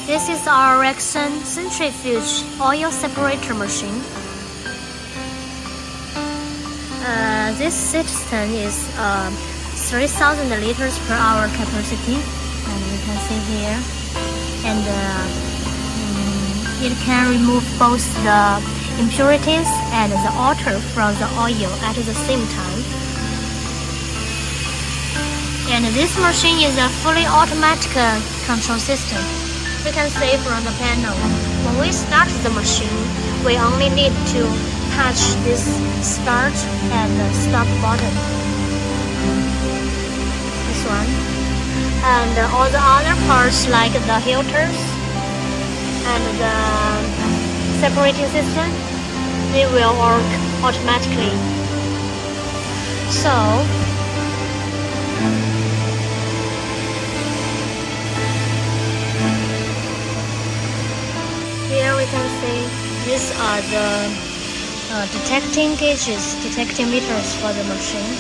This is our Rexon Centrifuge oil separator machine. This system is 3,000 liters per hour capacity, and you can see here. And it can remove both the impurities and the water from the oil at the same time. And this machine is a fully automatic control system. You can see from the panel, when we start the machine, we only need to touch this start and stop button. This one. And all the other parts like the filters and the separating system, they will work automatically. So, here we can see these are the detecting gauges, detecting meters for the machine.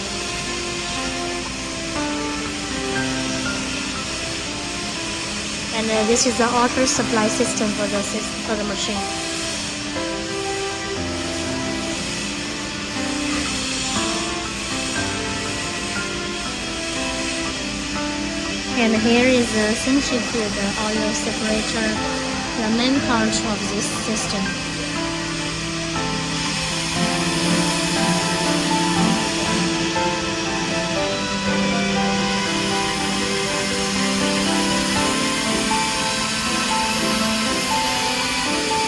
And this is the water supply system for the machine. And here is the centrifugal oil separator, the main part of this system.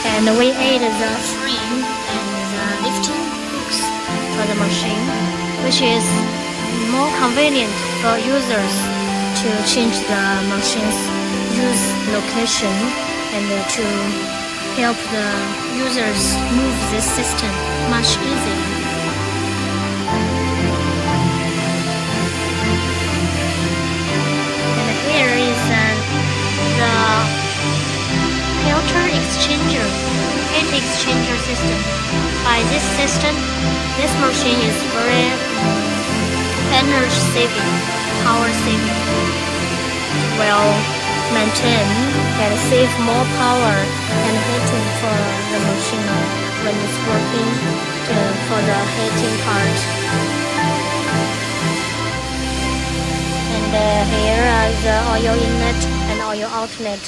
And we add the frame and the lifting hooks for the machine, which is more convenient for users to change the machine's use location and to help the users move this system much easier. And here is the filter exchanger, heat exchanger system. By this system, this machine is very energy saving, power saving, will maintain and save more power and heating for the machine when it's working for the heating part. And here are the oil inlet and oil outlet.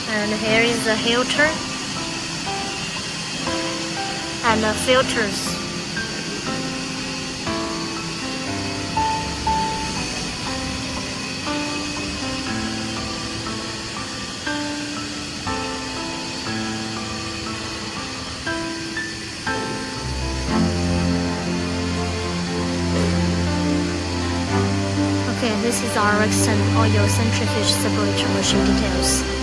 And here is the filter and the filters. Okay, this is our Rexon oil centrifuge separator machine details.